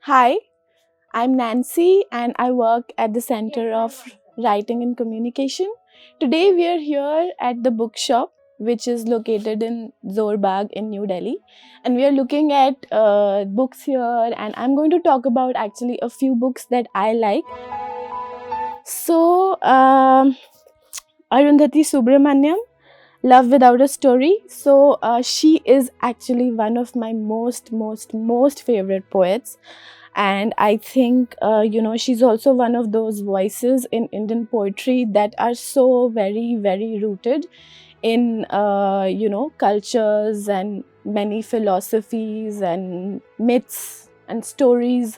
Hi, I'm Nancy and I work at the Center of Writing and Communication. Today we are here at the Bookshop, which is located in Bagh in New Delhi. And we are looking at books here, and I'm going to talk about actually a few books that I like. So, Arundhati Subramaniam, Love Without a Story. So, she is actually one of my most favorite poets, and I think she's also one of those voices in Indian poetry that are so very rooted in cultures and many philosophies and myths and stories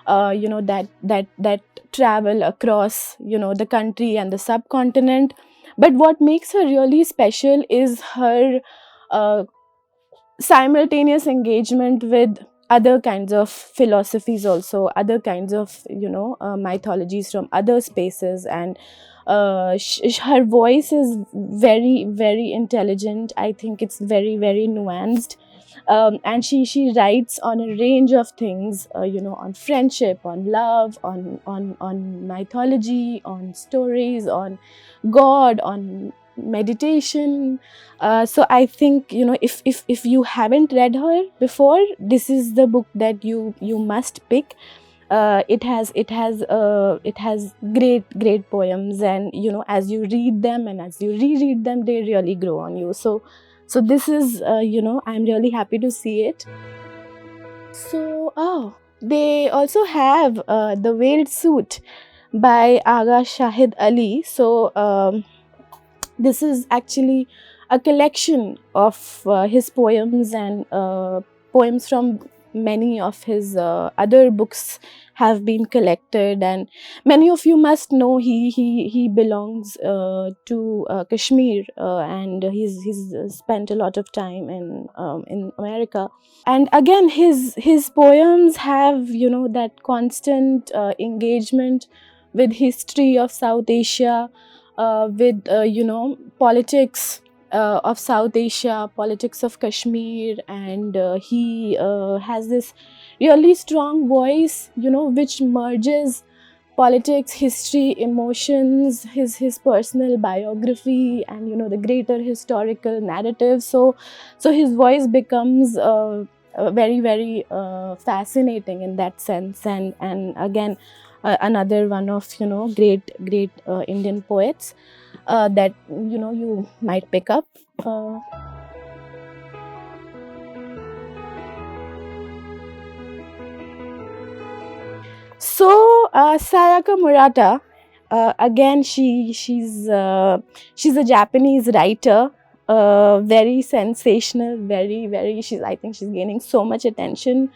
that travel across the country and the subcontinent. But what makes her really special is her uh, simultaneous engagement with other kinds of philosophies, also other kinds of mythologies from other spaces. And her voice is very intelligent. I think it's very nuanced. And she writes on a range of things, on friendship, on love, on mythology, on stories, on god, on meditation. So I think, if you haven't read her before, this is the book that you must pick. It has great poems, and as you read them and as you reread them, they really grow on you. So this is, I'm really happy to see it. So, they also have The Veiled Suit by Aga Shahid Ali. So this is actually a collection of his poems, and poems from many of his other books have been collected. And many of you must know he belongs to Kashmir, and he's spent a lot of time in America. And again, his poems have that constant engagement with history of South Asia, with politics of South Asia, politics of Kashmir. And he has this really strong voice, which merges politics, history, emotions, his personal biography, and the greater historical narrative. So his voice becomes very fascinating in that sense. And again, another one of great Indian poets that you might pick up. Sayaka Murata, again, she's a Japanese writer, very sensational, very. I think she's gaining so much attention.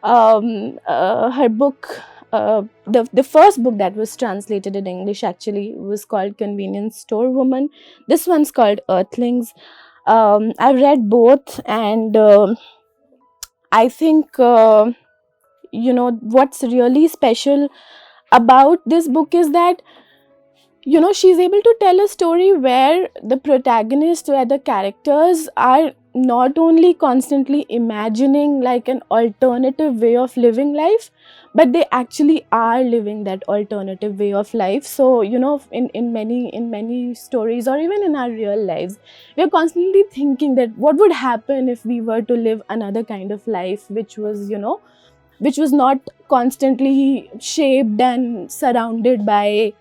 Her book, the first book that was translated in English actually was called Convenience Store Woman. This one's called Earthlings. I've read both, and I think what's really special about this book is that she's able to tell a story where the protagonists, where the characters are not only constantly imagining like an alternative way of living life, but they actually are living that alternative way of life. So in many stories, or even in our real lives, we are constantly thinking that what would happen if we were to live another kind of life, which was not constantly shaped and surrounded by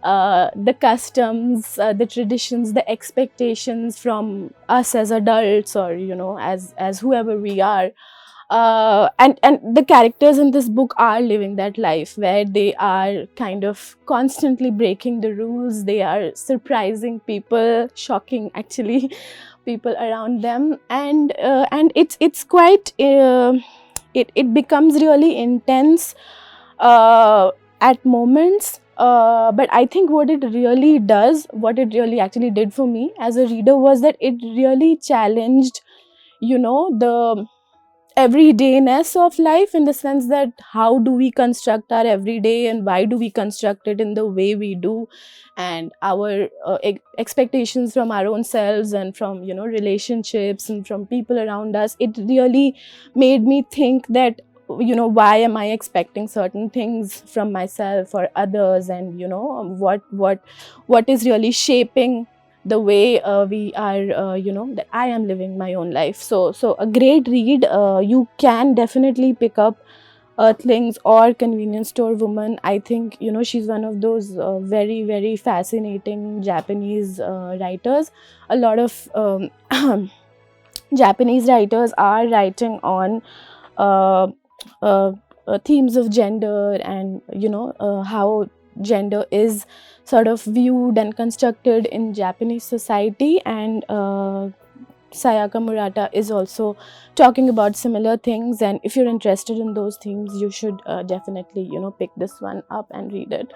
the customs, the traditions, the expectations from us as adults, or as whoever we are. And the characters in this book are living that life where they are kind of constantly breaking the rules. They are surprising people, shocking actually people around them. And it's quite it becomes really intense at moments. But I think what it really actually did for me as a reader was that it really challenged the everydayness of life, in the sense that how do we construct our everyday, and why do we construct it in the way we do, and our expectations from our own selves, and from relationships, and from people around us. It really made me think that why am I expecting certain things from myself or others, and what is really shaping the way we are, that I am living my own life. So a great read. You can definitely pick up Earthlings or Convenience Store Woman. I think she's one of those very very fascinating Japanese writers. A lot of Japanese writers are writing on uh, uh, themes of gender, and how gender is sort of viewed and constructed in Japanese society. And Sayaka Murata is also talking about similar things, and if you're interested in those themes, you should definitely pick this one up and read it.